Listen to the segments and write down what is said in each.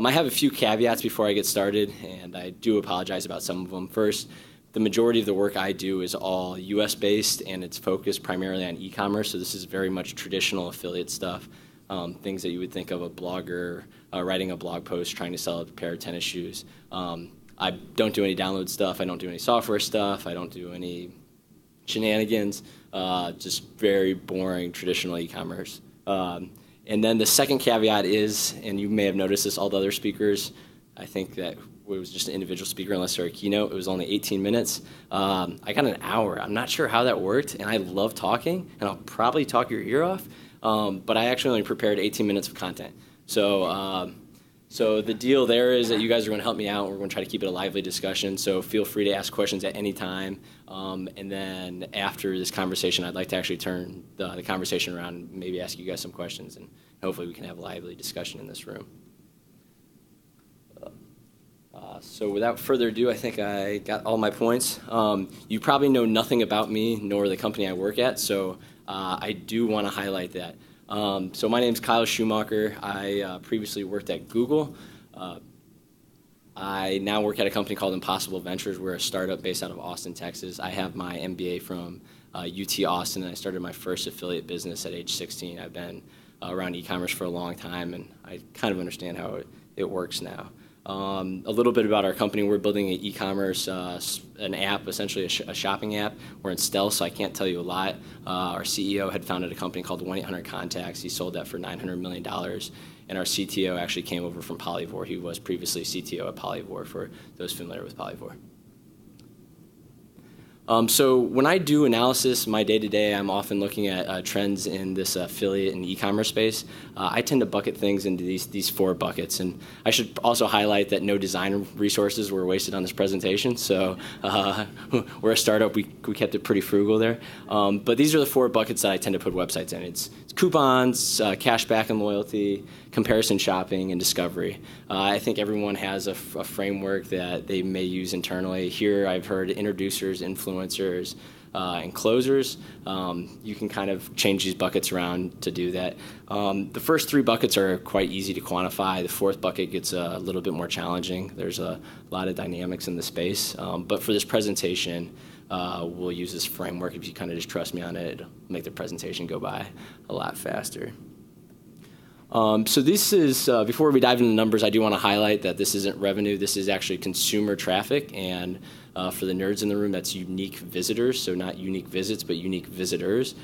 I have a few caveats before I get started, and I do apologize about some of them. First, the majority of the work I do is all US-based, and it's focused primarily on e-commerce, so this is very much traditional affiliate stuff, things that you would think of a blogger writing a blog post trying to sell a pair of tennis shoes. I don't do any download stuff, I don't do any software stuff, I don't do any shenanigans, just very boring traditional e-commerce. And then the second caveat is, and you may have noticed this, all the other speakers, I think that it was just an individual speaker unless they're a keynote. It was only 18 minutes. I got an hour. I'm not sure how that worked, and I love talking, and I'll probably talk your ear off, but I actually only prepared 18 minutes of content. So the deal there is that you guys are going to help me out. We're going to try to keep it a lively discussion, so feel free to ask questions at any time. And then after this conversation, I'd like to actually turn the conversation around and maybe ask you guys some questions, and hopefully we can have a lively discussion in this room. So without further ado, I think I got all my points. You probably know nothing about me nor the company I work at, so I do want to highlight that. So my name's Kyle Schumacher. I previously worked at Google. I now work at a company called Impossible Ventures. We're a startup based out of Austin, Texas. I have my MBA from UT Austin, and I started my first affiliate business at age 16. I've been around e-commerce for a long time, and I kind of understand how it works now. A little bit about our company. We're building an e-commerce, an app, essentially a shopping app. We're in stealth, so I can't tell you a lot. Our CEO had founded a company called 1-800-CONTACTS. He sold that for $900 million. And our CTO actually came over from Polyvore. He was previously CTO at Polyvore, for those familiar with Polyvore. So when I do analysis, my day-to-day, I'm often looking at trends in this affiliate and e-commerce space. I tend to bucket things into these 4 buckets. And I should also highlight that no design resources were wasted on this presentation. So we're a startup. We kept it pretty frugal there. But these are the 4 buckets that I tend to put websites in. It's coupons, cashback and loyalty, comparison shopping, and discovery. I think everyone has a framework that they may use internally. Here I've heard introducers, influencers, and closers. You can kind of change these buckets around to do that. The first 3 buckets are quite easy to quantify. The 4th bucket gets a little bit more challenging. There's a lot of dynamics in the space. But for this presentation, we'll use this framework. If you kind of just trust me on it, it'll make the presentation go by a lot faster. So this is, before we dive into the numbers, I do want to highlight that this isn't revenue. This is actually consumer traffic, and for the nerds in the room, that's unique visitors, so not unique visits, but unique visitors.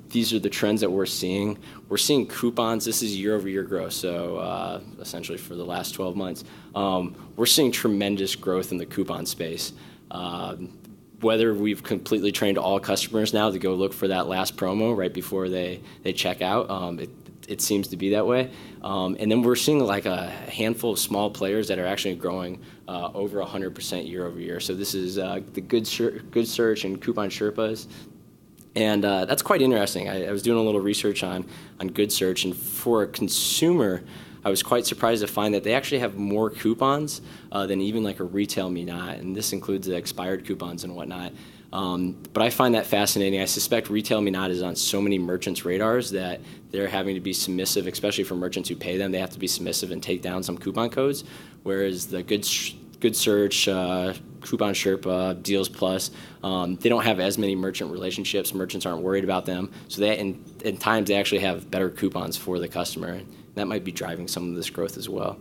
These are the trends that we're seeing. We're seeing coupons. This is year-over-year growth, so essentially for the last 12 months. We're seeing tremendous growth in the coupon space. Whether we've completely trained all customers now to go look for that last promo right before they check out, it seems to be that way. And then we're seeing like a handful of small players that are actually growing over 100% year over year. So this is the Good Search and Coupon Sherpas. And that's quite interesting. I was doing a little research on Good Search, and for a consumer, I was quite surprised to find that they actually have more coupons than even like a Retailmenot, and this includes the expired coupons and whatnot. But I find that fascinating. I suspect Retailmenot is on so many merchants' radars that they're having to be submissive, especially for merchants who pay them. They have to be submissive and take down some coupon codes, whereas the Good Search, Coupon Sherpa, Deals Plus, they don't have as many merchant relationships. Merchants aren't worried about them. So they, in times, they actually have better coupons for the customer. That might be driving some of this growth as well.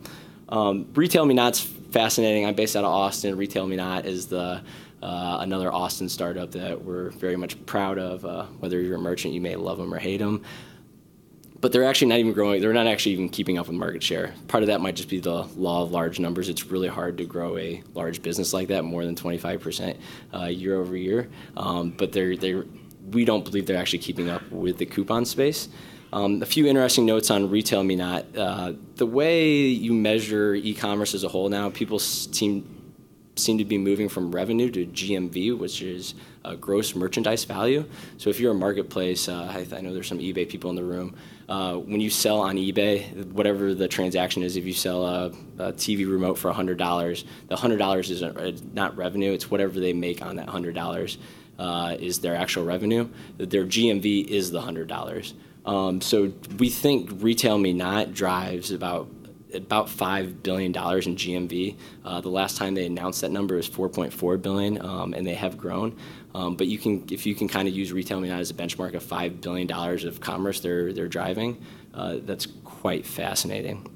Retailmenot's fascinating. I'm based out of Austin. Retailmenot is another Austin startup that we're very much proud of. Whether you're a merchant, you may love them or hate them. But they're actually not even growing. They're not actually even keeping up with market share. Part of that might just be the law of large numbers. It's really hard to grow a large business like that, more than 25% year over year. But we don't believe they're actually keeping up with the coupon space. A few interesting notes on Retailmenot. The way you measure e-commerce as a whole now, people seem to be moving from revenue to GMV, which is gross merchandise value. So if you're a marketplace, I know there's some eBay people in the room. When you sell on eBay, whatever the transaction is, if you sell a TV remote for $100, the $100 isn't not revenue. It's whatever they make on that $100 is their actual revenue. Their GMV is the $100. So we think Retailmenot drives about about $5 billion in GMV. The last time they announced that number was $4.4 billion, and they have grown. But if you can kind of use Retailmenot as a benchmark of $5 billion of commerce they're driving, that's quite fascinating.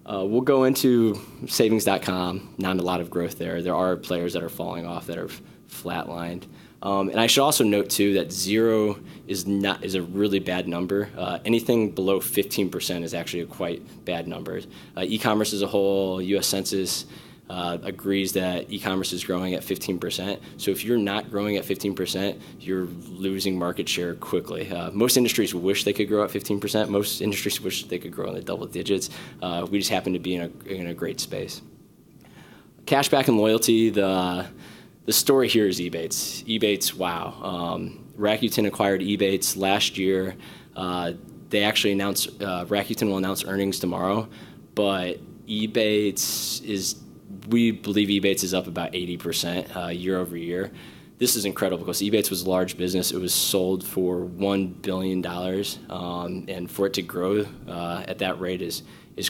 We'll go into savings.com. Not a lot of growth there. There are players that are falling off that are flatlined. And I should also note too that 0 is a really bad number. Anything below 15% is actually a quite bad number. E-commerce as a whole, U.S. Census agrees that e-commerce is growing at 15%. So if you're not growing at 15%, you're losing market share quickly. Most industries wish they could grow at 15%. Most industries wish they could grow in the double digits. We just happen to be in a great space. Cashback and loyalty, the story here is Ebates. Ebates, wow. Rakuten acquired Ebates last year. They actually announced, Rakuten will announce earnings tomorrow, but we believe Ebates is up about 80% year over year. This is incredible because Ebates was a large business. It was sold for $1 billion, and for it to grow at that rate is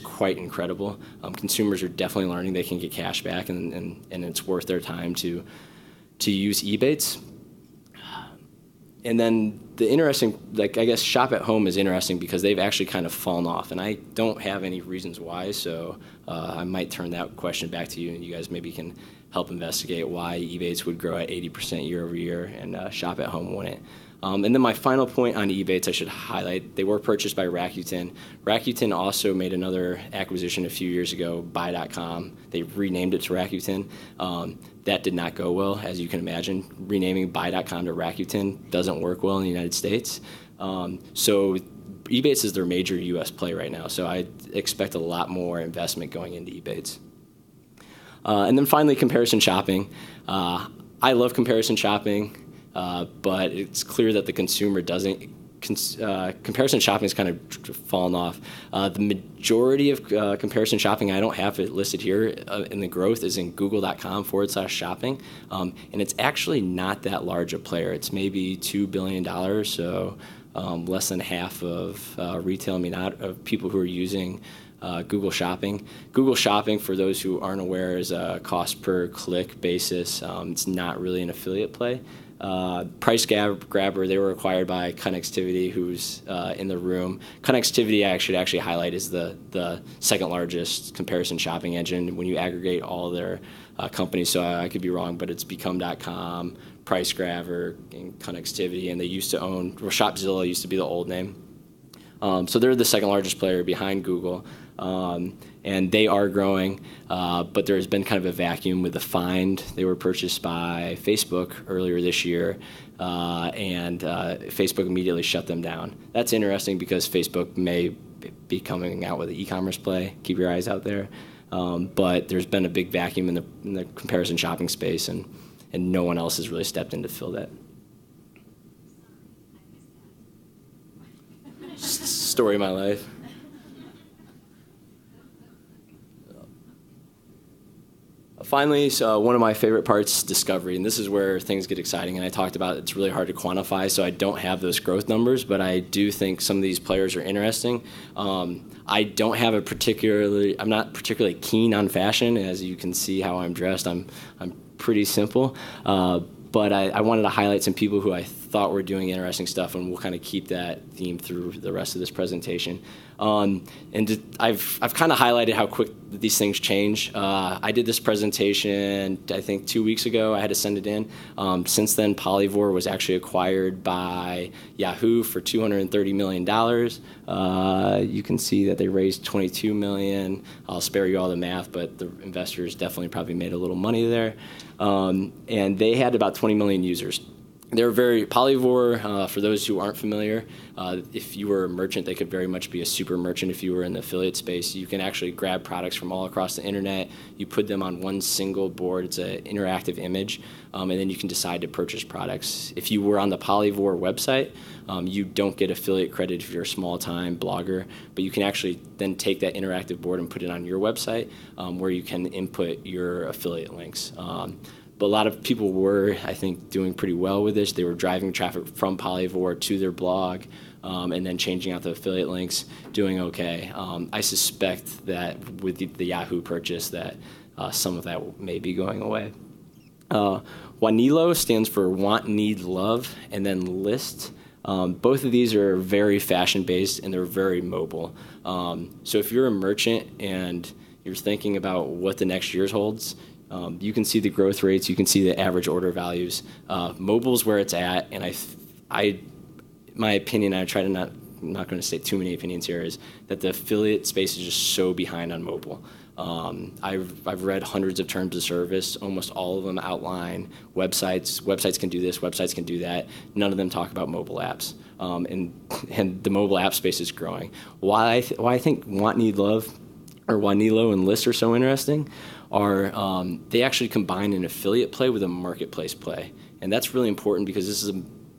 quite incredible. Consumers are definitely learning they can get cash back, and it's worth their time to use Ebates. And then the interesting, I guess Shop at Home is interesting because they've actually kind of fallen off, and I don't have any reasons why, so I might turn that question back to you, and you guys maybe can help investigate why Ebates would grow at 80% year over year and Shop at Home wouldn't. And then my final point on Ebates I should highlight, they were purchased by Rakuten. Rakuten also made another acquisition a few years ago, Buy.com. They renamed it to Rakuten. That did not go well, as you can imagine. Renaming Buy.com to Rakuten doesn't work well in the United States. So Ebates is their major U.S. play right now, so I expect a lot more investment going into Ebates. And then finally, comparison shopping. I love comparison shopping. But it's clear that the consumer doesn't. Comparison shopping has kind of fallen off. The majority of comparison shopping, I don't have it listed here, in the growth is in google.com/shopping. And it's actually not that large a player. It's maybe $2 billion, so less than half of Retailmenot of people who are using Google Shopping. Google Shopping, for those who aren't aware, is a cost per click basis. It's not really an affiliate play. Price Grabber, they were acquired by Connectivity, who's in the room. Connectivity, I should actually highlight, is the second largest comparison shopping engine when you aggregate all their companies. So I could be wrong, but it's Become.com, Price Grabber, and Connectivity, and they used to own, well, Shopzilla used to be the old name. So they're the second largest player behind Google. And they are growing, but there's been kind of a vacuum with the Find. They were purchased by Facebook earlier this year, and Facebook immediately shut them down. That's interesting because Facebook may be coming out with an e-commerce play. Keep your eyes out there. But there's been a big vacuum in the comparison shopping space, and no one else has really stepped in to fill that. Story of my life. Finally, one of my favorite parts, discovery, and this is where things get exciting, and I talked about it's really hard to quantify, so I don't have those growth numbers, but I do think some of these players are interesting. I don't have I'm not particularly keen on fashion. As you can see how I'm dressed, I'm pretty simple, but I wanted to highlight some people who I thought were doing interesting stuff, and we'll kind of keep that theme through the rest of this presentation. I've kind of highlighted how quick these things change. I did this presentation, I think 2 weeks ago. I had to send it in. Since then, Polyvore was actually acquired by Yahoo for $230 million. You can see that they raised $22 million. I'll spare you all the math, but the investors definitely probably made a little money there. And they had about 20 million users. They're very, Polyvore, for those who aren't familiar, if you were a merchant, they could very much be a super merchant if you were in the affiliate space. You can actually grab products from all across the internet, you put them on one single board, it's an interactive image, and then you can decide to purchase products. If you were on the Polyvore website, you don't get affiliate credit if you're a small-time blogger, but you can actually then take that interactive board and put it on your website where you can input your affiliate links. But a lot of people were, I think, doing pretty well with this. They were driving traffic from Polyvore to their blog. and then changing out the affiliate links, doing okay. I suspect that with the Yahoo purchase that some of that may be going away. Wanilo stands for want, need, love, and then list. Both of these are very fashion-based and they're very mobile. So if you're a merchant and you're thinking about what the next year holds, you can see the growth rates, you can see the average order values. Mobile's where it's at, and my opinion, I try to I'm not going to state too many opinions here, is that the affiliate space is just so behind on mobile. I've read hundreds of terms of service. Almost all of them outline websites. Websites can do this. Websites can do that. None of them talk about mobile apps. And the mobile app space is growing. Why I think Want, Need, Love, or Wanilo and List are so interesting are they actually combine an affiliate play with a marketplace play, and that's really important because this is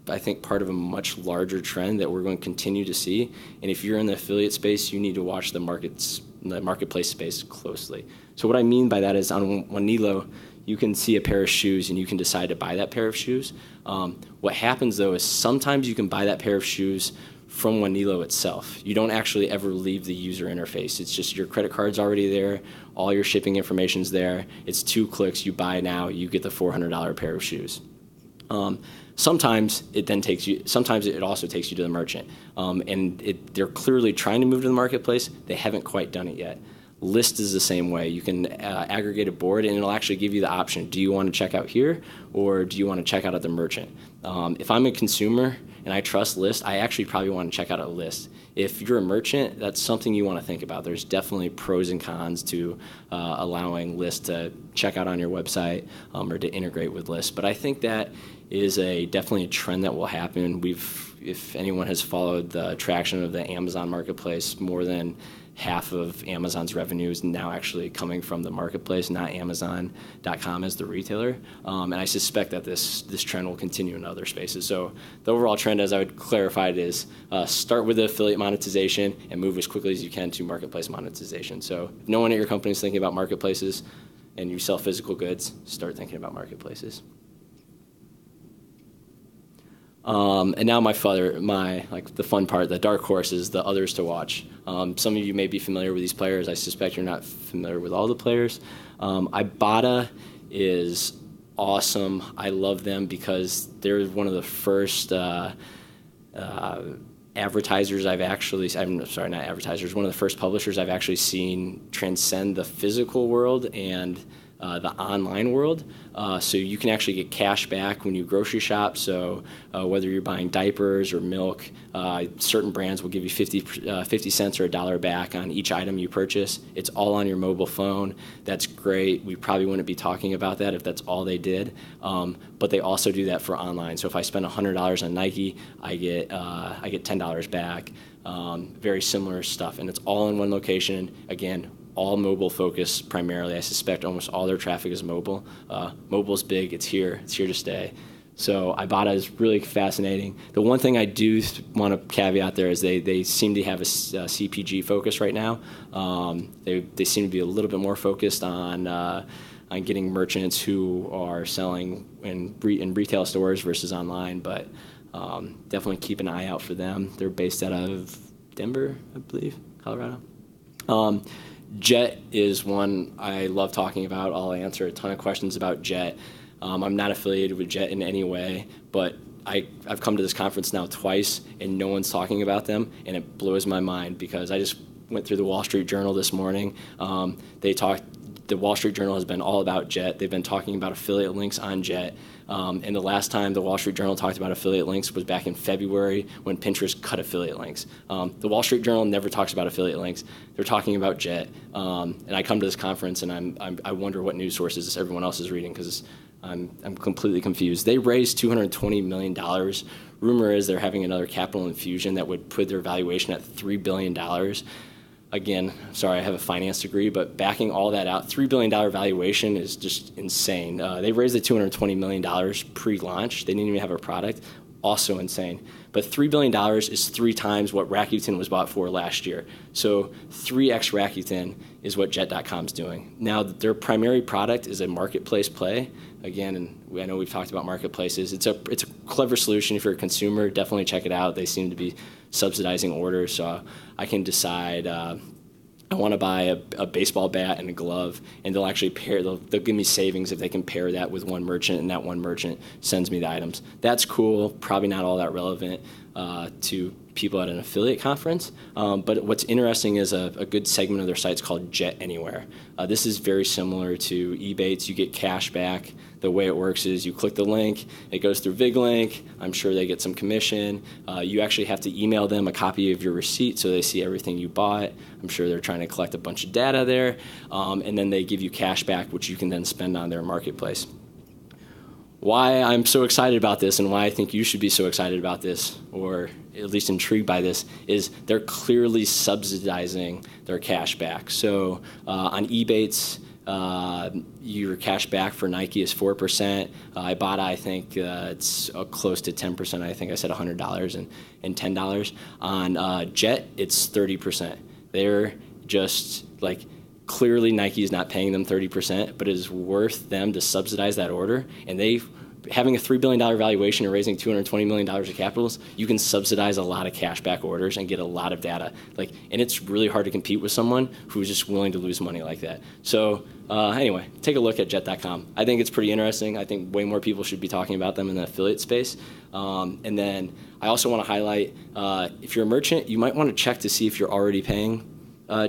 I think part of a much larger trend that we're going to continue to see. And if you're in the affiliate space, you need to watch the marketplace space closely. So what I mean by that is on Wanilo, you can see a pair of shoes and you can decide to buy that pair of shoes. What happens though is sometimes you can buy that pair of shoes from Wanilo itself. You don't actually ever leave the user interface. It's just your credit card's already there, all your shipping information's there. It's 2 clicks, you buy now, you get the $400 pair of shoes. Sometimes it also takes you to the merchant, and they're clearly trying to move to the marketplace. They haven't quite done it yet. List is the same way. You can aggregate a board, and it'll actually give you the option. Do you want to check out here, or do you want to check out at the merchant? If I'm a consumer and I trust List, I actually probably want to check out at List. If you're a merchant, that's something you want to think about. There's definitely pros and cons to allowing List to check out on your website or to integrate with List. But I think that is definitely a trend that will happen. If anyone has followed the traction of the Amazon marketplace, more than half of Amazon's revenue is now actually coming from the marketplace, not Amazon.com as the retailer. And I suspect that this trend will continue in other spaces. So the overall trend, as I would clarify it, is start with the affiliate monetization and move as quickly as you can to marketplace monetization. So if no one at your company is thinking about marketplaces and you sell physical goods, start thinking about marketplaces. And now the fun part, the dark horse, is the others to watch. Some of you may be familiar with these players. I suspect you're not familiar with all the players. Ibotta is awesome. I love them because they're one of the first advertisers one of the first publishers I've actually seen transcend the physical world and the online world. So you can actually get cash back when you grocery shop. So whether you're buying diapers or milk, certain brands will give you 50 cents or $1 back on each item you purchase. It's all on your mobile phone. That's great. We probably wouldn't be talking about that if that's all they did. But they also do that for online. So if I spend $100 on Nike, I get $10 back. Very similar stuff. And it's all in one location. Again, all mobile focused primarily. I suspect almost all their traffic is mobile. Mobile's big. It's here to stay. So Ibotta is really fascinating. The one thing I do want to caveat there is they seem to have a CPG focus right now. They seem to be a little bit more focused on getting merchants who are selling in retail stores versus online. But definitely keep an eye out for them. They're based out of Denver, I believe, Colorado. Jet is one I love talking about. I'll answer a ton of questions about Jet. I'm not affiliated with Jet in any way, but I've come to this conference now twice, and no one's talking about them, and it blows my mind because I just went through the Wall Street Journal this morning. The Wall Street Journal has been all about Jet. They've been talking about affiliate links on Jet. And the last time the Wall Street Journal talked about affiliate links was back in February when Pinterest cut affiliate links. The Wall Street Journal never talks about affiliate links. They're talking about Jet. And I come to this conference and I wonder what news sources everyone else is reading because I'm completely confused. They raised $220 million. Rumor is they're having another capital infusion that would put their valuation at $3 billion. Again, sorry, I have a finance degree, but backing all that out, $3 billion valuation is just insane. They raised the $220 million pre-launch. They didn't even have a product. also insane. But $3 billion is 3 times what Rakuten was bought for last year. So 3x Rakuten is what Jet.com's doing. Now, their primary product is a marketplace play. Again, and I know we've talked about marketplaces. It's a clever solution if you're a consumer. Definitely check it out. They seem to be subsidizing orders, so I can decide I want to buy a baseball bat and a glove, and they'll actually they'll give me savings if they can pair that with one merchant, and that one merchant sends me the items. That's cool, probably not all that relevant to people at an affiliate conference, but what's interesting is a good segment of their site's called Jet Anywhere. This is very similar to Ebates. You get cash back. The way it works is you click the link, it goes through VigLink, I'm sure they get some commission. You actually have to email them a copy of your receipt so they see everything you bought. I'm sure they're trying to collect a bunch of data there, and then they give you cash back, which you can then spend on their marketplace. Why I'm so excited about this and why I think you should be so excited about this, or at least intrigued by this, is they're clearly subsidizing their cash back. So on Ebates, your cash back for Nike is 4%. Ibotta, I think it's close to 10%. I think I said $100 and $10. On Jet, it's 30%. They're just like, clearly Nike is not paying them 30%, but it is worth them to subsidize that order. And having a $3 billion valuation and raising $220 million of capitals, you can subsidize a lot of cashback orders and get a lot of data. And it's really hard to compete with someone who's just willing to lose money like that. So anyway, take a look at Jet.com. I think it's pretty interesting. I think way more people should be talking about them in the affiliate space. And then I also want to highlight, if you're a merchant, you might want to check to see if you're already paying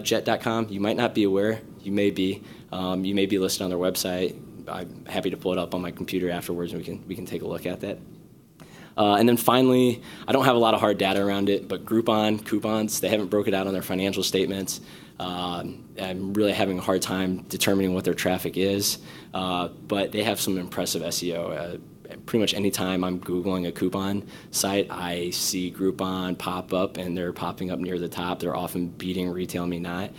Jet.com. You might not be aware. You may be. You may be listed on their website. I'm happy to pull it up on my computer afterwards, and we can take a look at that. And then finally, I don't have a lot of hard data around it, but Groupon, coupons, they haven't broke it out on their financial statements. I'm really having a hard time determining what their traffic is, but they have some impressive SEO. Pretty much any time I'm Googling a coupon site, I see Groupon pop up, and they're popping up near the top. They're often beating Retailmenot.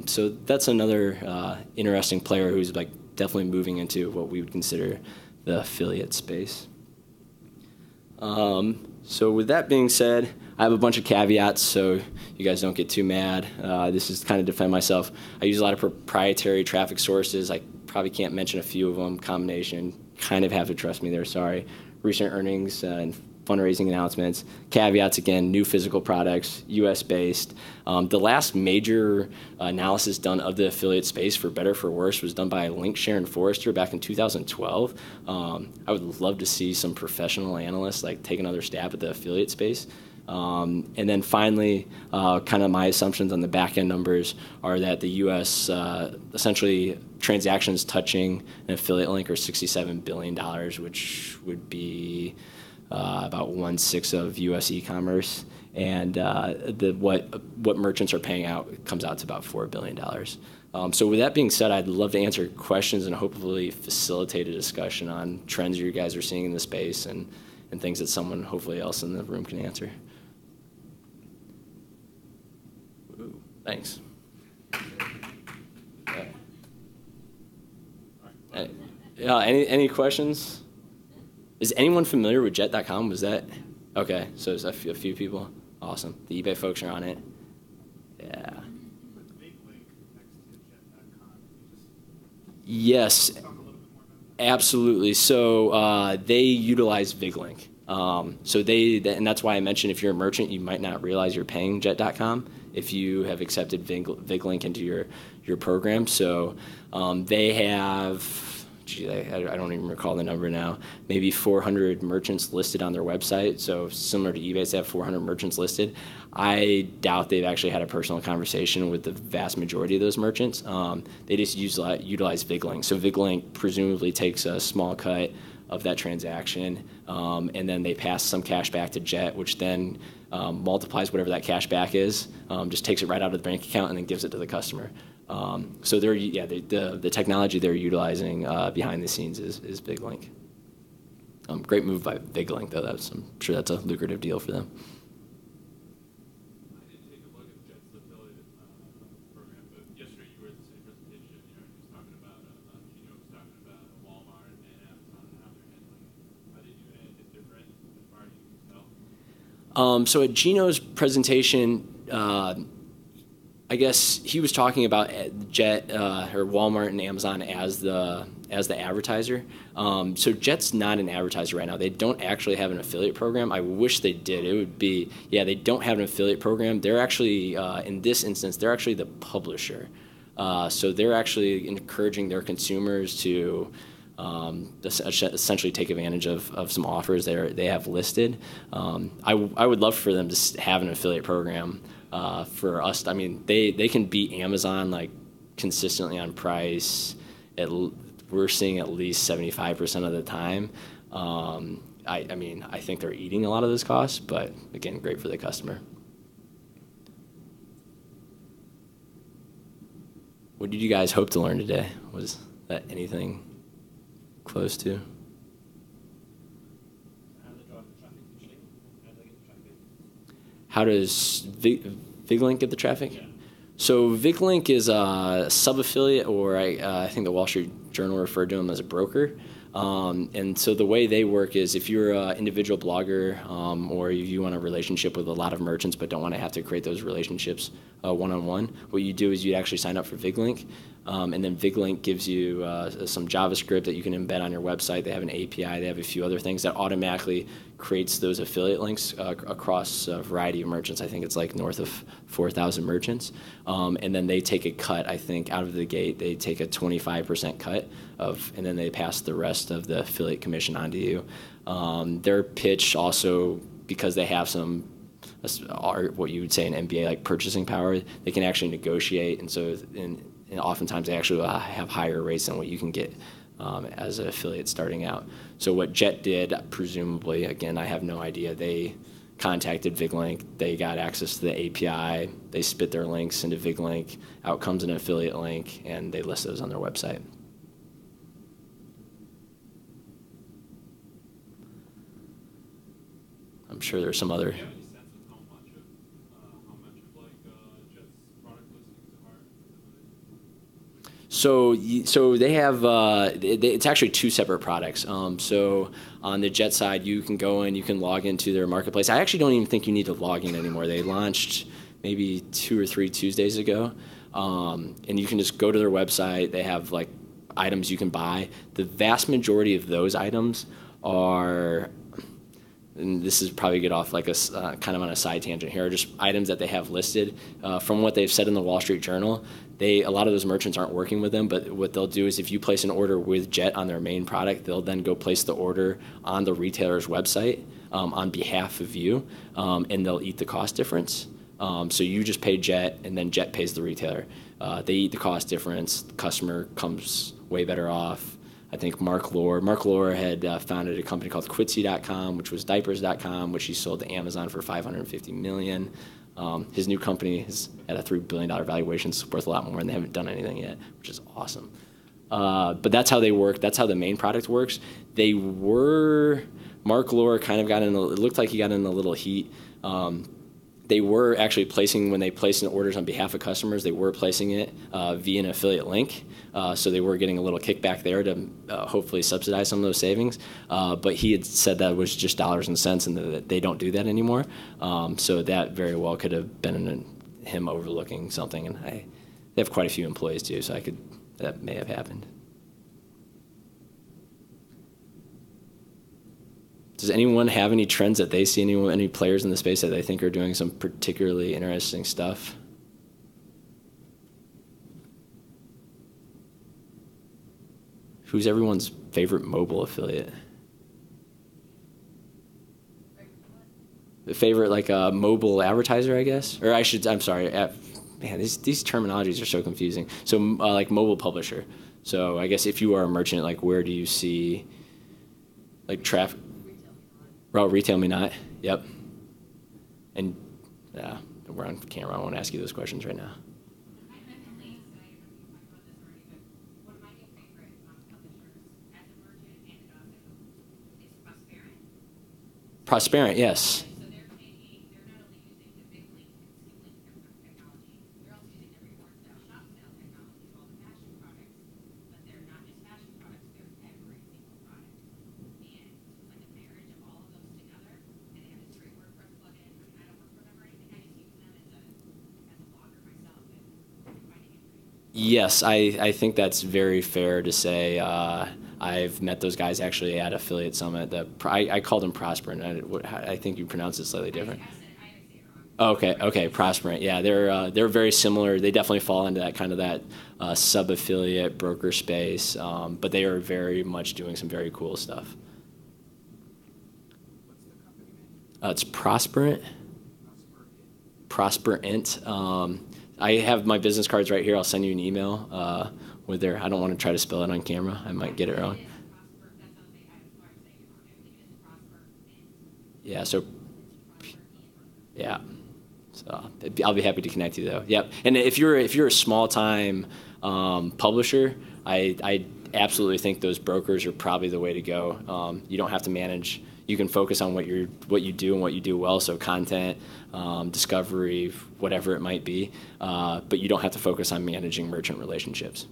So that's another interesting player who's definitely moving into what we would consider the affiliate space. So with that being said, I have a bunch of caveats so you guys don't get too mad. This is kind of defend myself. I use a lot of proprietary traffic sources. I probably can't mention a few of them. Combination, kind of have to trust me there, sorry. Recent earnings and fundraising announcements. Caveats again, new physical products, US based. The last major analysis done of the affiliate space, for better or for worse, was done by Linkshare and Forrester back in 2012. I would love to see some professional analysts take another stab at the affiliate space. And then finally, kind of my assumptions on the back end numbers are that the US essentially transactions touching an affiliate link are $67 billion, which would be about 1/6 of U.S. e-commerce, and what merchants are paying out comes out to about $4 billion. So with that being said, I'd love to answer questions and hopefully facilitate a discussion on trends you guys are seeing in the space and things that someone hopefully else in the room can answer. Ooh, thanks. Any questions? Is anyone familiar with Jet.com? Was that? Okay, so there's a few people. Awesome. The eBay folks are on it. Yeah. Yes, absolutely. So they utilize VigLink. And that's why I mentioned if you're a merchant, you might not realize you're paying Jet.com if you have accepted VigLink into your program. So they have, I don't even recall the number now, maybe 400 merchants listed on their website. So similar to eBay, they have 400 merchants listed. I doubt they've actually had a personal conversation with the vast majority of those merchants. They just utilize VigLink. So VigLink presumably takes a small cut of that transaction, and then they pass some cash back to Jet, which then multiplies whatever that cash back is, just takes it right out of the bank account and then gives it to the customer. So the technology they're utilizing behind the scenes is VigLink. Great move by VigLink, though. I'm sure that's a lucrative deal for them. I didn't take a look at Jet's affiliate program, but yesterday you were at the same presentation. You were talking about Walmart and Amazon and how they're handling. Are they doing anything different as far as So at Gino's presentation, I guess he was talking about Jet or Walmart and Amazon as the advertiser. So Jet's not an advertiser right now. They don't actually have an affiliate program. I wish they did. It would be, yeah, they don't have an affiliate program. They're actually, in this instance, they're actually the publisher. So they're actually encouraging their consumers to essentially take advantage of some offers they have listed. I would love for them to have an affiliate program. For us, I mean, they can beat Amazon like consistently on price. We're seeing at least 75% of the time. I mean, I think they're eating a lot of those costs, but again, great for the customer. What did you guys hope to learn today? Was that anything close to? How does VigLink get the traffic? Yeah. So VigLink is a sub-affiliate, or I think the Wall Street Journal referred to them as a broker. And so the way they work is if you're an individual blogger or if you want a relationship with a lot of merchants but don't want to have to create those relationships one-on-one, what you do is you actually sign up for VigLink. And then VigLink gives you some JavaScript that you can embed on your website. They have an API. They have a few other things that automatically creates those affiliate links across a variety of merchants. I think it's like north of 4,000 merchants. And then they take a cut, I think, out of the gate. They take a 25% cut and then they pass the rest of the affiliate commission onto you. Their pitch also, because they have some what you would say an MBA like purchasing power, they can actually negotiate, and so and oftentimes they actually have higher rates than what you can get as an affiliate starting out. So what Jet did, presumably, again, I have no idea, they contacted VigLink, they got access to the API, they spit their links into VigLink, out comes an affiliate link, and they list those on their website. I'm sure there's some other. So they have it's actually two separate products. So on the Jet side, you can go in, you can log into their marketplace. I actually don't even think you need to log in anymore. They launched maybe 2 or 3 Tuesdays ago, and you can just go to their website. They have like items you can buy. The vast majority of those items are, and this is probably get off like a kind of on a side tangent here, are just items that they have listed. From what they've said in the Wall Street Journal, a lot of those merchants aren't working with them, but what they'll do is if you place an order with Jet on their main product, they'll then go place the order on the retailer's website on behalf of you, and they'll eat the cost difference. So you just pay Jet, and then Jet pays the retailer. They eat the cost difference. The customer comes way better off. I think Mark Lohr had founded a company called Quitsy.com, which was diapers.com, which he sold to Amazon for $550 million. His new company is at a $3 billion valuation. It's worth a lot more, and they haven't done anything yet, which is awesome. But that's how they work. That's how the main product works. Mark Lohr kind of got in, it looked like he got in a little heat. They were actually placing, when they placed orders on behalf of customers, they were placing it via an affiliate link. So they were getting a little kickback there to hopefully subsidize some of those savings. But he had said that was just dollars and cents, and that they don't do that anymore. So that very well could have been him overlooking something. And they have quite a few employees too, so that may have happened. Does anyone have any trends that they see, any players in the space that they think are doing some particularly interesting stuff? Who's everyone's favorite mobile affiliate? The favorite, like a mobile advertiser, I guess? Or I'm sorry. Man, these terminologies are so confusing. So like mobile publisher. So I guess if you are a merchant, like where do you see like traffic? Retailmenot, yep. And we're on camera. I won't ask you those questions right now. Prosperant, yes. Yes, I think that's very fair to say. I've met those guys actually at Affiliate Summit. I called them Prosperant. I think you pronounce it slightly different. Okay, okay, Prosperant. Yeah, they're very similar. They definitely fall into that kind of that sub-affiliate broker space, but they are very much doing some very cool stuff. It's Prosperant. Prosperant. I have my business cards right here. I'll send you an email with their. I don't want to try to spell it on camera. I might get it wrong. Yeah. So. Yeah. So I'll be happy to connect you though. Yep. And if you're a small time publisher, I absolutely think those brokers are probably the way to go. You don't have to manage. You can focus on what you do and what you do well. So content, discovery, whatever it might be. But you don't have to focus on managing merchant relationships.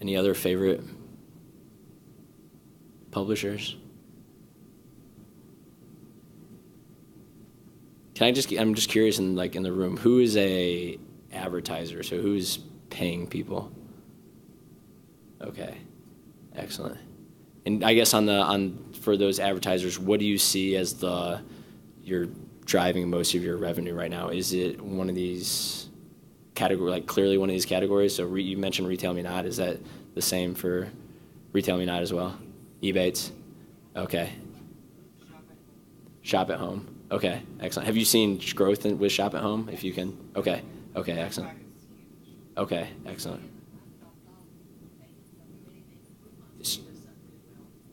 Any other favorite publishers? I'm just curious in the room, who is a advertiser? So who's paying people? Okay, excellent. And I guess for those advertisers, what do you see as you're driving most of your revenue right now? Is it one of these clearly one of these categories? So you mentioned Retailmenot. Is that the same for Retailmenot as well? Ebates? Okay. Shop at home. Okay, excellent. Have you seen growth with Shop at Home? If you can. Okay. Okay, excellent. Okay, excellent.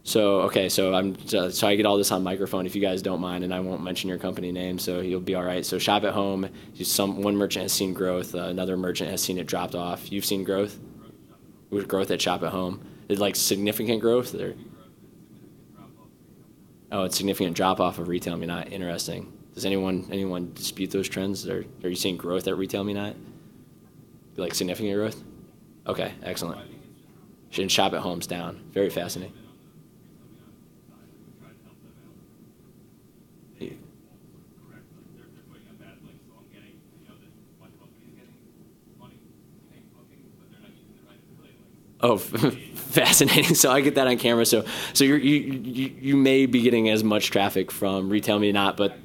So I get all this on microphone if you guys don't mind, and I won't mention your company name, so you'll be all right. So Shop at Home, one merchant has seen growth, another merchant has seen it dropped off. You've seen growth? With growth at Shop at Home. Is it like significant growth? Or? Oh, it's significant drop off of Retailmenot. Interesting. Does anyone dispute those trends? Are you seeing growth at Retailmenot? Like significant growth? Okay, excellent. And Shop at Home's down. Very fascinating. Oh, fascinating. So I get that on camera. So you may be getting as much traffic from Retailmenot, but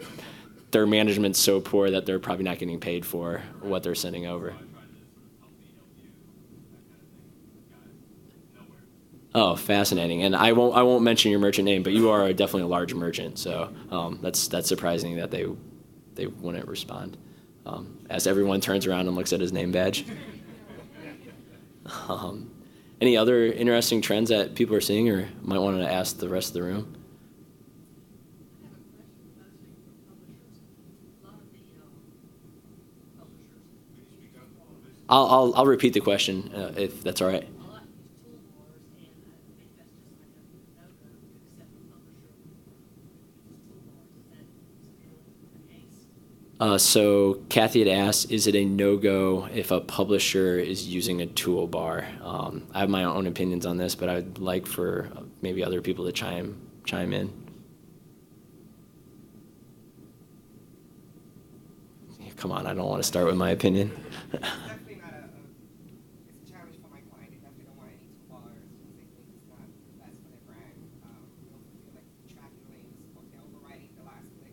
their management's so poor that they're probably not getting paid for what they're sending over. Oh, fascinating. And I won't mention your merchant name, but you are definitely a large merchant. So that's surprising that they wouldn't respond. As everyone turns around and looks at his name badge. Any other interesting trends that people are seeing or might want to ask the rest of the room? I'll repeat the question if that's all right. So Kathy had asked, is it a no-go if a publisher is using a toolbar? I have my own opinions on this, but I'd like for maybe other people to chime in. Come on, I don't want to start with my opinion. Definitely not it's a challenge for my client. They definitely don't want any toolbars because they think it's not the best for their brand. They also feel like tracking links or they're overriding the last click.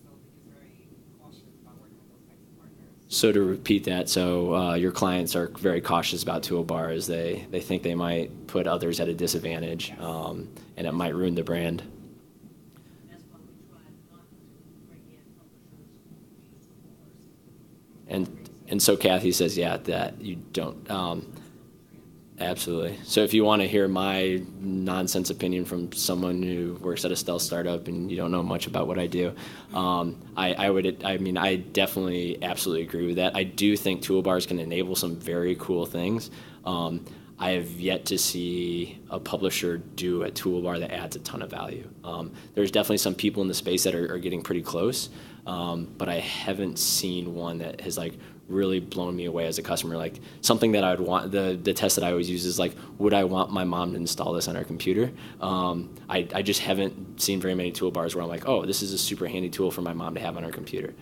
So they're very cautious about working with those types of partners. So to repeat that, your clients are very cautious about toolbars. They think they might put others at a disadvantage, and it might ruin the brand. That's why we try not to bring in publishers who use toolbars. And so Kathy says, yeah, that you don't. Absolutely. So if you want to hear my nonsense opinion from someone who works at a stealth startup and you don't know much about what I do, I definitely absolutely agree with that. I do think toolbars can enable some very cool things. I have yet to see a publisher do a toolbar that adds a ton of value. There's definitely some people in the space that are getting pretty close, but I haven't seen one that has really blown me away as a customer. Like something that I would want, the test that I always use is would I want my mom to install this on her computer? I just haven't seen very many toolbars where I'm like, oh, this is a super handy tool for my mom to have on her computer.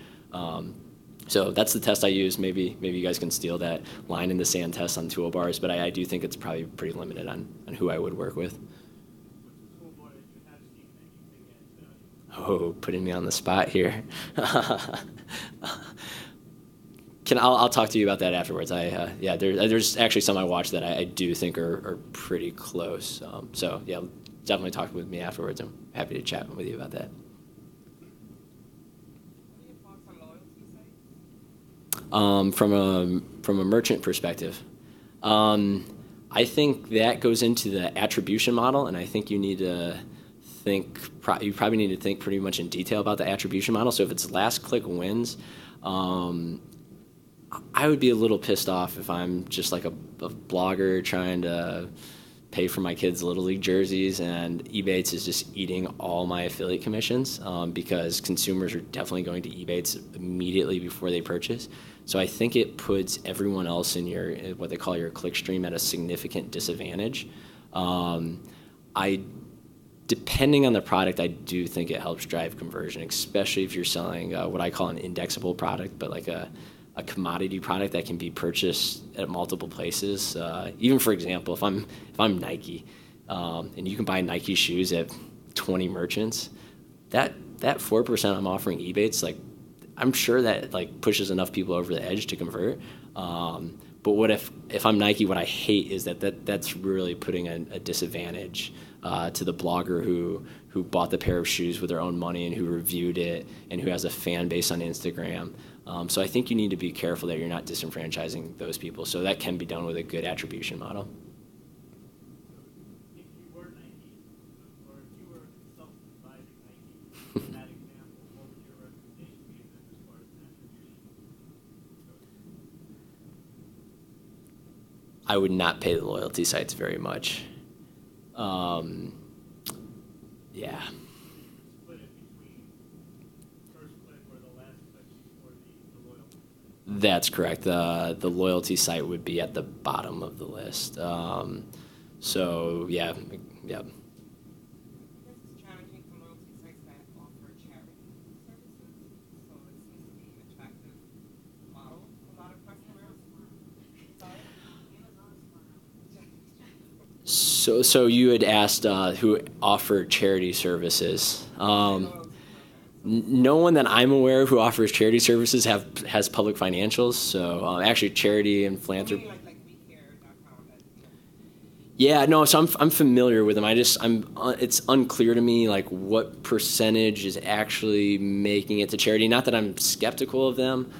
So that's the test I use. Maybe you guys can steal that line in the sand test on toolbars, but I do think it's probably pretty limited on who I would work with. Oh, putting me on the spot here. I'll talk to you about that afterwards. There's actually some I watched that I do think are pretty close. So yeah, definitely talk with me afterwards. I'm happy to chat with you about that. What are your thoughts on loyalty sites? From a merchant perspective, I think that goes into the attribution model, and I think you need to you probably need to think pretty much in detail about the attribution model. So if it's last click wins, I would be a little pissed off if I'm just like a blogger trying to pay for my kids' Little League jerseys and Ebates is just eating all my affiliate commissions, because consumers are definitely going to Ebates immediately before they purchase. So I think it puts everyone else in what they call your click stream at a significant disadvantage. Depending on the product, I do think it helps drive conversion, especially if you're selling what I call an indexable product, but like a commodity product that can be purchased at multiple places. Even for example, if I'm Nike, and you can buy Nike shoes at 20 merchants, that 4% I'm offering Ebates, like I'm sure that like pushes enough people over the edge to convert. But what if I'm Nike? What I hate is that's really putting a disadvantage to the blogger who bought the pair of shoes with their own money and who reviewed it and who has a fan base on Instagram. So I think you need to be careful that you're not disenfranchising those people. So that can be done with a good attribution model. If you were Nike, or if you were self-advising Nike, in that example, what would your recommendation be then as far as an attribution? I would not pay the loyalty sites very much. Yeah. Split it between first click or the last click or the loyalty. That's correct. The loyalty site would be at the bottom of the list. So yeah. This is challenging for loyalty sites that offer charity services, so it seems to be an attractive model for a lot of customers. Sorry? So you had asked who offer charity services. No one that I'm aware of who offers charity services has public financials. So actually, charity and philanthropy. Like WeCare.com. Yeah, no. So I'm familiar with them. It's unclear to me like what percentage is actually making it to charity. Not that I'm skeptical of them,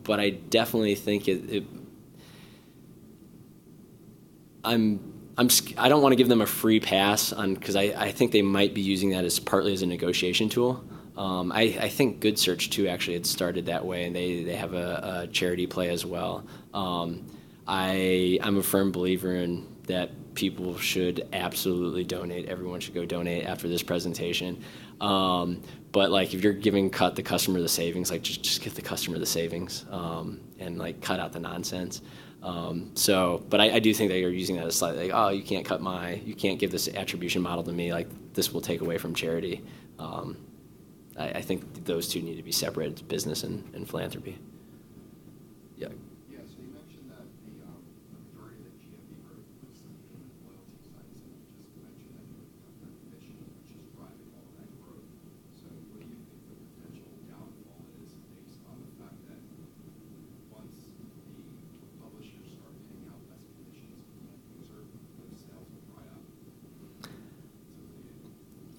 but I definitely think I don't want to give them a free pass because I think they might be using that as partly as a negotiation tool. I think Good Search too actually had started that way, and they have a charity play as well. I'm a firm believer in that people should absolutely donate. Everyone should go donate after this presentation. But like if you're giving the customer the savings, like just give the customer the savings, and like cut out the nonsense. But I do think that you're using that as slightly like, oh, you can't give this attribution model to me, like this will take away from charity. I think those two need to be separate, business and philanthropy. Yeah. Yeah, so you mentioned that the majority of the GMV growth was in loyalty sites, and you just mentioned that you would cut that commission, which is driving all of that growth. So what do you think the potential downfall is based on the fact that once the publishers start paying out less commissions to the end user, those sales will dry up?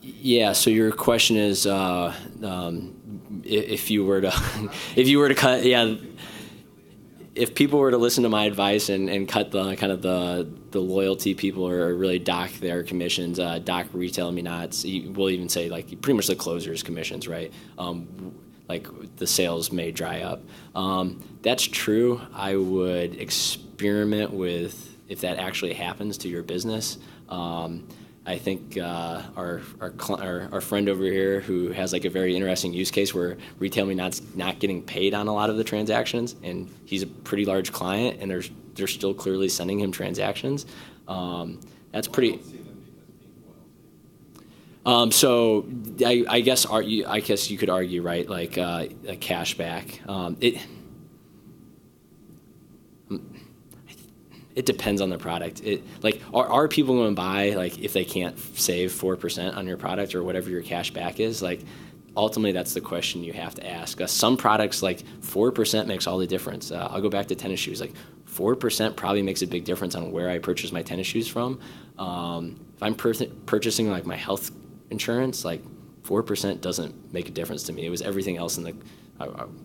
Yeah. So your question is, if you were to, cut, yeah, if people were to listen to my advice and cut the kind of the loyalty people or really dock their commissions, dock Retailmenot, we'll even say like pretty much the closers commissions, right? Like the sales may dry up. That's true. I would experiment with if that actually happens to your business. I think our friend over here who has like a very interesting use case where Retailmenot's not getting paid on a lot of the transactions, and he's a pretty large client, and they're still clearly sending him transactions. That's pretty. So I guess you could argue, right, like a cashback. It depends on the product. Are people going to buy, like, if they can't save 4% on your product or whatever your cash back is? Like, ultimately, that's the question you have to ask. Some products, like 4% makes all the difference. I'll go back to tennis shoes. Like 4% probably makes a big difference on where I purchase my tennis shoes from. If I'm purchasing like my health insurance, like 4% doesn't make a difference to me. It was everything else in the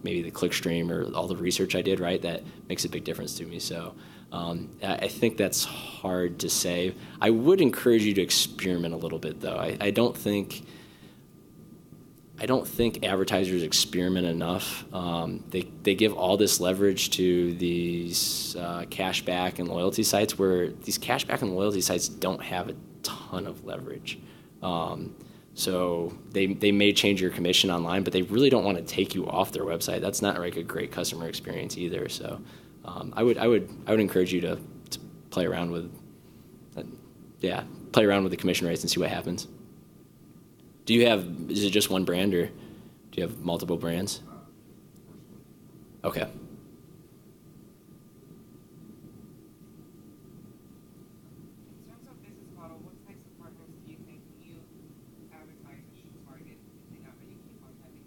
maybe the click stream or all the research I did, right, that makes a big difference to me. So I think that's hard to say. I would encourage you to experiment a little bit, though. I don't think advertisers experiment enough. They give all this leverage to these cashback and loyalty sites, where these cashback and loyalty sites don't have a ton of leverage. So they may change your commission online, but they really don't want to take you off their website. That's not like a great customer experience either. So I would encourage you to play around with the commission rates and see what happens. Is it just one brand, or do you have multiple brands? Okay. In terms of business model, what types of partners do you think new advertisers should target if they're not ready to keep on heavy?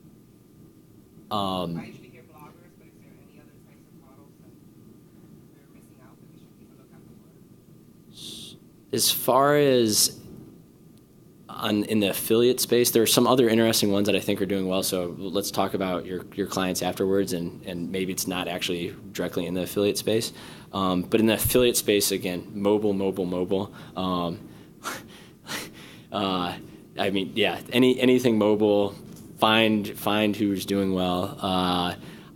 I usually hear bloggers, but is there any other types of models that they're missing out that we should keep a lookout for? As far as in the affiliate space, there are some other interesting ones that I think are doing well. So let's talk about your clients afterwards, and maybe it's not actually directly in the affiliate space. But in the affiliate space, again, mobile. I mean, yeah, anything mobile, find who's doing well.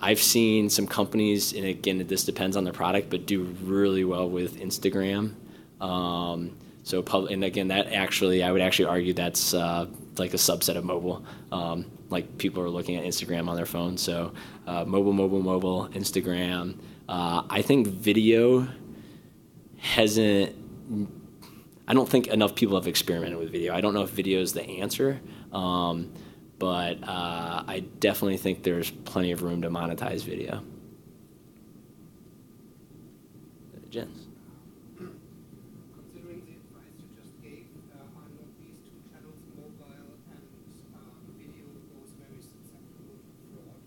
I've seen some companies, and again, this depends on the product, but do really well with Instagram. And again, I would actually argue that's like a subset of mobile. Like people are looking at Instagram on their phone. So mobile, Instagram. I think video I don't think enough people have experimented with video. I don't know if video is the answer, but I definitely think there's plenty of room to monetize video. Jens. Considering the advice you just gave, are not these two channels, mobile and video, both very susceptible to fraud?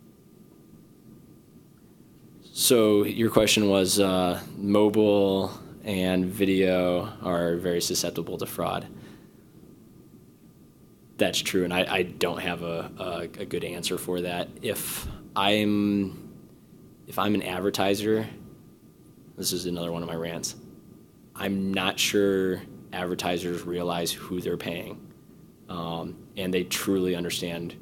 So your question was mobile and video are very susceptible to fraud. That's true, and I don't have a good answer for that. If I'm an advertiser, this is another one of my rants, I'm not sure advertisers realize who they're paying, and they truly understand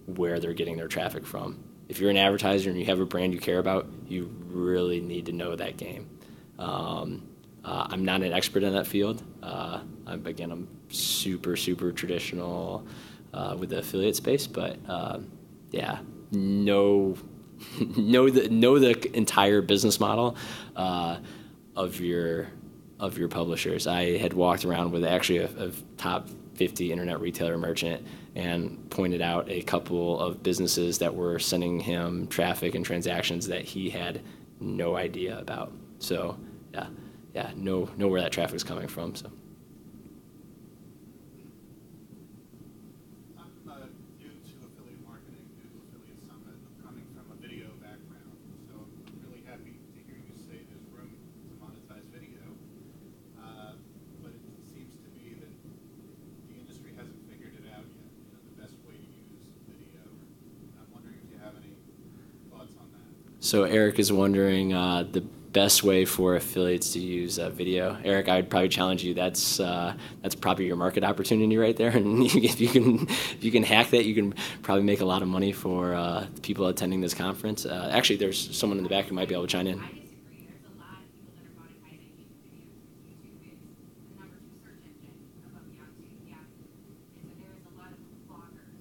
where they're getting their traffic from. If you're an advertiser and you have a brand you care about, you really need to know that game. I'm not an expert in that field. I'm super traditional with the affiliate space, but yeah, know the entire business model of your publishers. I had walked around with actually a top 50 internet retailer merchant and pointed out a couple of businesses that were sending him traffic and transactions that he had no idea about. So know where that traffic's coming from. So. I'm new to affiliate marketing, new to Affiliate Summit. I'm coming from a video background, so I'm really happy to hear you say there's room to monetize video. But it seems to me that the industry hasn't figured it out yet, the best way to use video. I'm wondering if you have any thoughts on that. So Eric is wondering the best way for affiliates to use video. Eric, I would probably challenge you. That's probably your market opportunity right there. And if you can hack that, you can probably make a lot of money for people attending this conference. Actually, there's someone in the back who might be able to chime in. I disagree. There's a lot of people that are monetizing YouTube videos. YouTube is the number 2 search engine above Yahoo. And so there is a lot of bloggers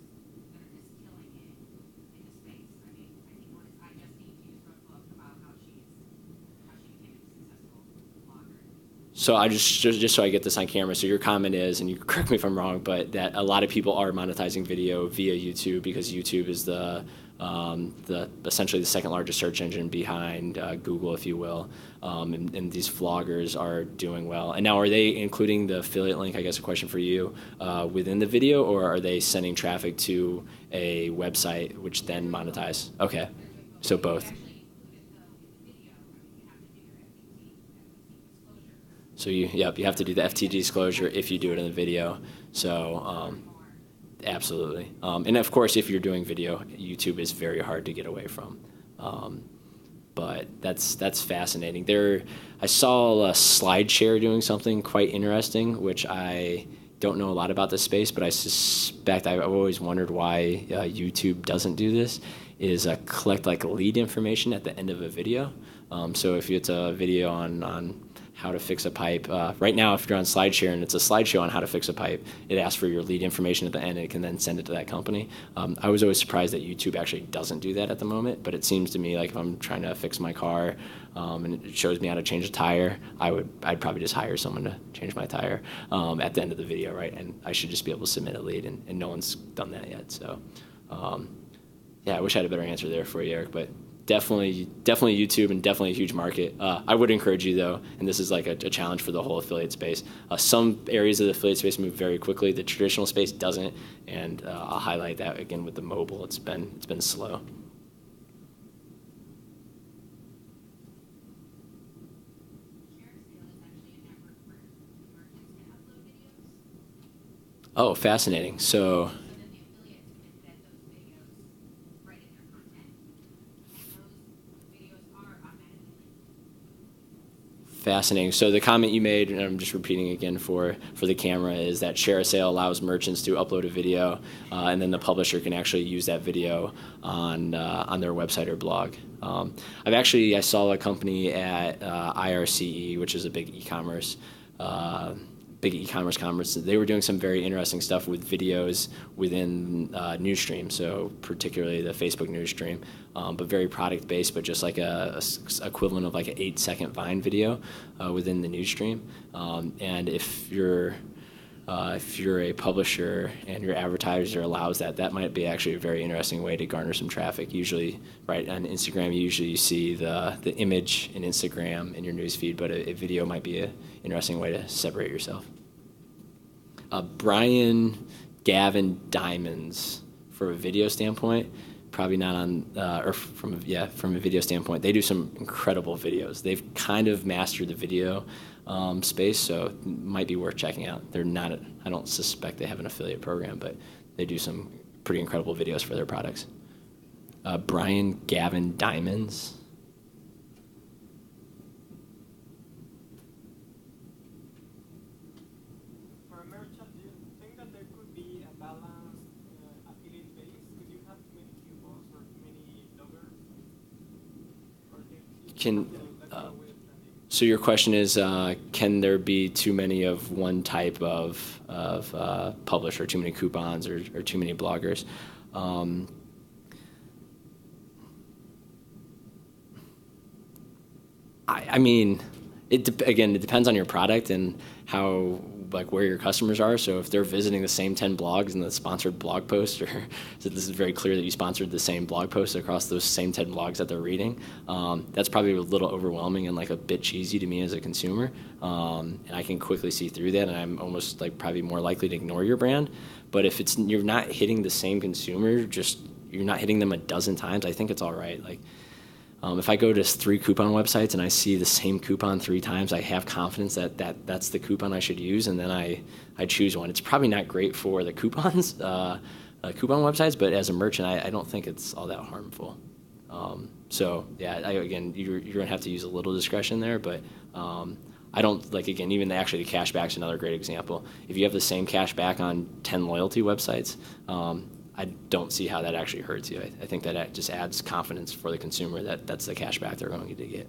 that are just killing it in the space. I mean, I think one is I Just Need To's wrote a book about how she became a successful blogger. So I just so I get this on camera. So your comment is, and you correct me if I'm wrong, but that a lot of people are monetizing video via YouTube because YouTube is the essentially the second largest search engine behind Google, if you will, and these vloggers are doing well. And now, are they including the affiliate link? I guess a question for you within the video, or are they sending traffic to a website which then monetize? Okay, so both. So you have to do the FTD disclosure if you do it in the video. So absolutely, and of course, if you're doing video, YouTube is very hard to get away from. But that's fascinating. I saw SlideShare doing something quite interesting, which I don't know a lot about this space, but I suspect I've always wondered why YouTube doesn't do this. Is collect like lead information at the end of a video. So if it's a video on how to fix a pipe. Right now, if you're on SlideShare and it's a slideshow on how to fix a pipe, it asks for your lead information at the end and it can then send it to that company. I was always surprised that YouTube actually doesn't do that at the moment, but it seems to me like if I'm trying to fix my car and it shows me how to change a tire, I'd probably just hire someone to change my tire at the end of the video, right? And I should just be able to submit a lead, and no one's done that yet. So yeah, I wish I had a better answer there for you, Eric, but definitely YouTube, and definitely a huge market. I would encourage you, though, and this is like a challenge for the whole affiliate space. Some areas of the affiliate space move very quickly. The traditional space doesn't, and I'll highlight that again with the mobile. It's been slow. Oh, fascinating. So. Fascinating. So the comment you made, and I'm just repeating again for the camera, is that Share a Sale allows merchants to upload a video, and then the publisher can actually use that video on their website or blog. I saw a company at IRCE, which is a big e-commerce conference. They were doing some very interesting stuff with videos within Newsstream, so particularly the Facebook Newsstream, but very product-based, but just like a equivalent of like an 8-second Vine video within the Newsstream. And if you're a publisher and your advertiser allows that, that might be actually a very interesting way to garner some traffic. Usually, right, on Instagram, you see the image in Instagram in your newsfeed, but a video might be an interesting way to separate yourself. Brian Gavin Diamonds, for a video standpoint, probably not on, from a video standpoint, they do some incredible videos. They've kind of mastered the video space, so it might be worth checking out. I don't suspect they have an affiliate program, but they do some pretty incredible videos for their products. Brian Gavin Diamonds. For a merchant, do you think that there could be a balanced affiliate base? Could you have too many coupons or too many bloggers? So your question is, can there be too many of one type of publisher, too many coupons or too many bloggers? I mean, it depends on your product and how, like, where your customers are. So if they're visiting the same 10 blogs in the sponsored blog post, or so this is very clear that you sponsored the same blog post across those same 10 blogs that they're reading, that's probably a little overwhelming and like a bit cheesy to me as a consumer. And I can quickly see through that, and I'm almost like probably more likely to ignore your brand. But if you're not hitting the same consumer, you're not hitting them a dozen times, I think it's all right. Like, if I go to 3 coupon websites and I see the same coupon 3 times, I have confidence that's the coupon I should use, and then I choose one. It's probably not great for the coupons, coupon websites, but as a merchant, I don't think it's all that harmful. So yeah, again, you're going to have to use a little discretion there, but I don't, like, again, even the cashback's another great example. If you have the same cashback on 10 loyalty websites, I don't see how that actually hurts you. I think that just adds confidence for the consumer that that's the cashback they're going to get.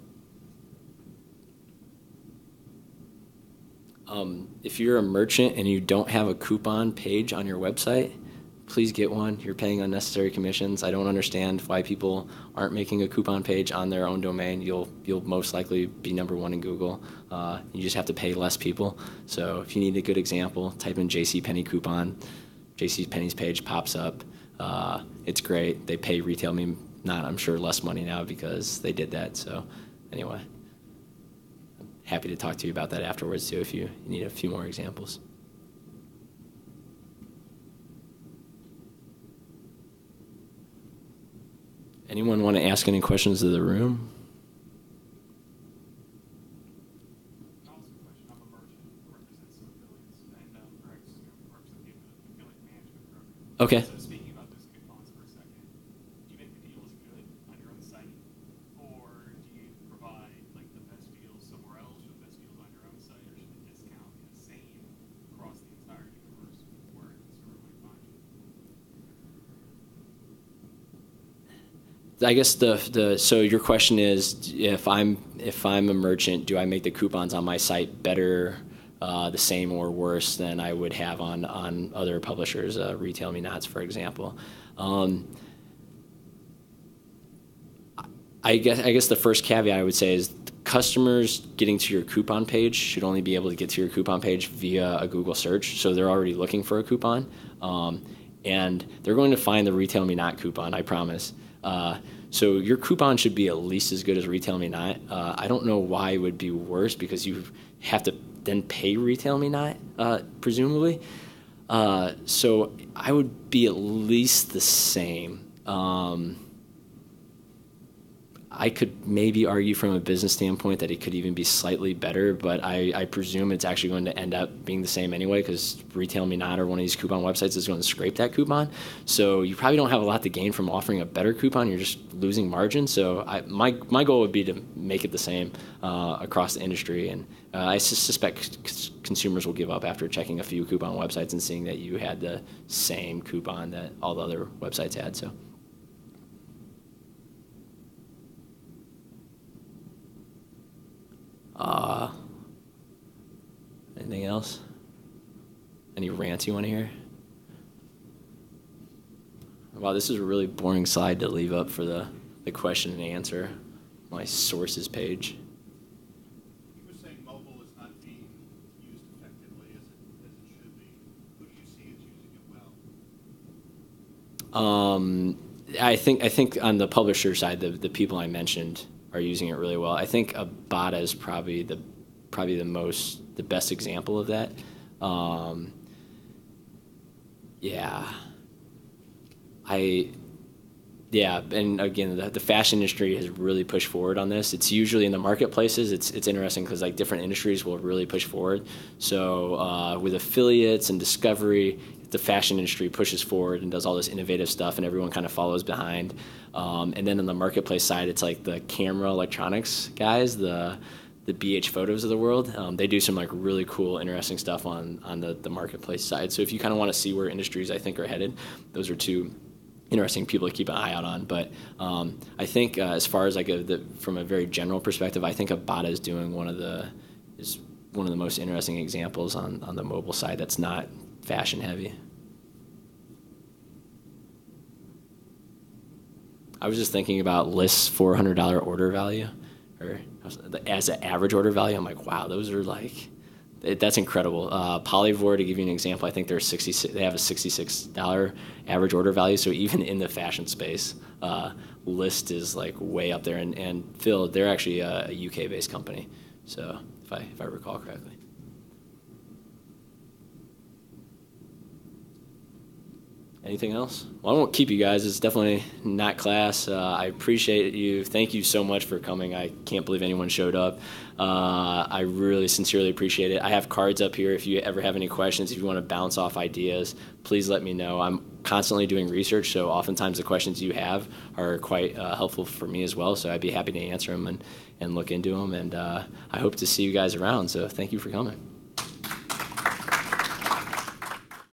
If you're a merchant and you don't have a coupon page on your website, please get one. You're paying unnecessary commissions. I don't understand why people aren't making a coupon page on their own domain. You'll most likely be #1 in Google. You just have to pay less people. So if you need a good example, type in JCPenney coupon. JCPenney's page pops up. It's great. They pay Retailmenot, I'm sure, less money now because they did that. So anyway, I'm happy to talk to you about that afterwards too if you need a few more examples. Anyone want to ask any questions to the room? I'll ask a question. I'm a merchant who represents some affiliates and represent the affiliate management program. Okay. So speaking about those coupons for a second, do you make the deals good on your own site, or do you provide like the best deals somewhere else or the best deals on your own site, or should the discount be the same across the entire universe where a consumer might find you? I guess so your question is if I'm a merchant, do I make the coupons on my site better, the same or worse than I would have on other publishers, Retailmenots, for example? I guess the first caveat I would say is customers getting to your coupon page should only be able to get to your coupon page via a Google search. So they're already looking for a coupon, and they're going to find the Retailmenot coupon, I promise. So your coupon should be at least as good as Retailmenot. I don't know why it would be worse because you have to then pay Retailmenot, presumably. So I would be at least the same. I could maybe argue from a business standpoint that it could even be slightly better, but I presume it's actually going to end up being the same anyway because Retailmenot or one of these coupon websites is going to scrape that coupon. So you probably don't have a lot to gain from offering a better coupon. You're just losing margin. So my goal would be to make it the same across the industry. And I suspect consumers will give up after checking a few coupon websites and seeing that you had the same coupon that all the other websites had. So. Anything else? Any rants you want to hear? Wow, this is a really boring slide to leave up for the question and answer. My sources page. You were saying mobile is not being used effectively as it should be. Who do you see is using it well? I think on the publisher side, the people I mentioned are using it really well. I think Ibotta is probably the best example of that. And again, the fashion industry has really pushed forward on this. It's usually in the marketplaces. It's interesting because like different industries will really push forward. So with affiliates and discovery, the fashion industry pushes forward and does all this innovative stuff, and everyone kind of follows behind. And then on the marketplace side, it's like the camera electronics guys, the BH Photos of the world. They do some like really cool, interesting stuff on the marketplace side. So if you kind of want to see where industries I think are headed, those are two interesting people to keep an eye out on. But I think as far as like from a very general perspective, I think Ibotta is doing one of the most interesting examples on the mobile side that's not fashion heavy. I was just thinking about List's $400 order value, or as an average order value. I'm like, wow, those are like, that's incredible. Polyvore, to give you an example, I think they have a $66 average order value. So even in the fashion space, List is like way up there. And Phil, they're actually a UK-based company. So if I recall correctly. Anything else? Well, I won't keep you guys. It's definitely not class. I appreciate you. Thank you so much for coming. I can't believe anyone showed up. I really sincerely appreciate it. I have cards up here. If you ever have any questions, if you want to bounce off ideas, please let me know. I'm constantly doing research, so oftentimes the questions you have are quite helpful for me as well. So I'd be happy to answer them and look into them. And I hope to see you guys around. So thank you for coming.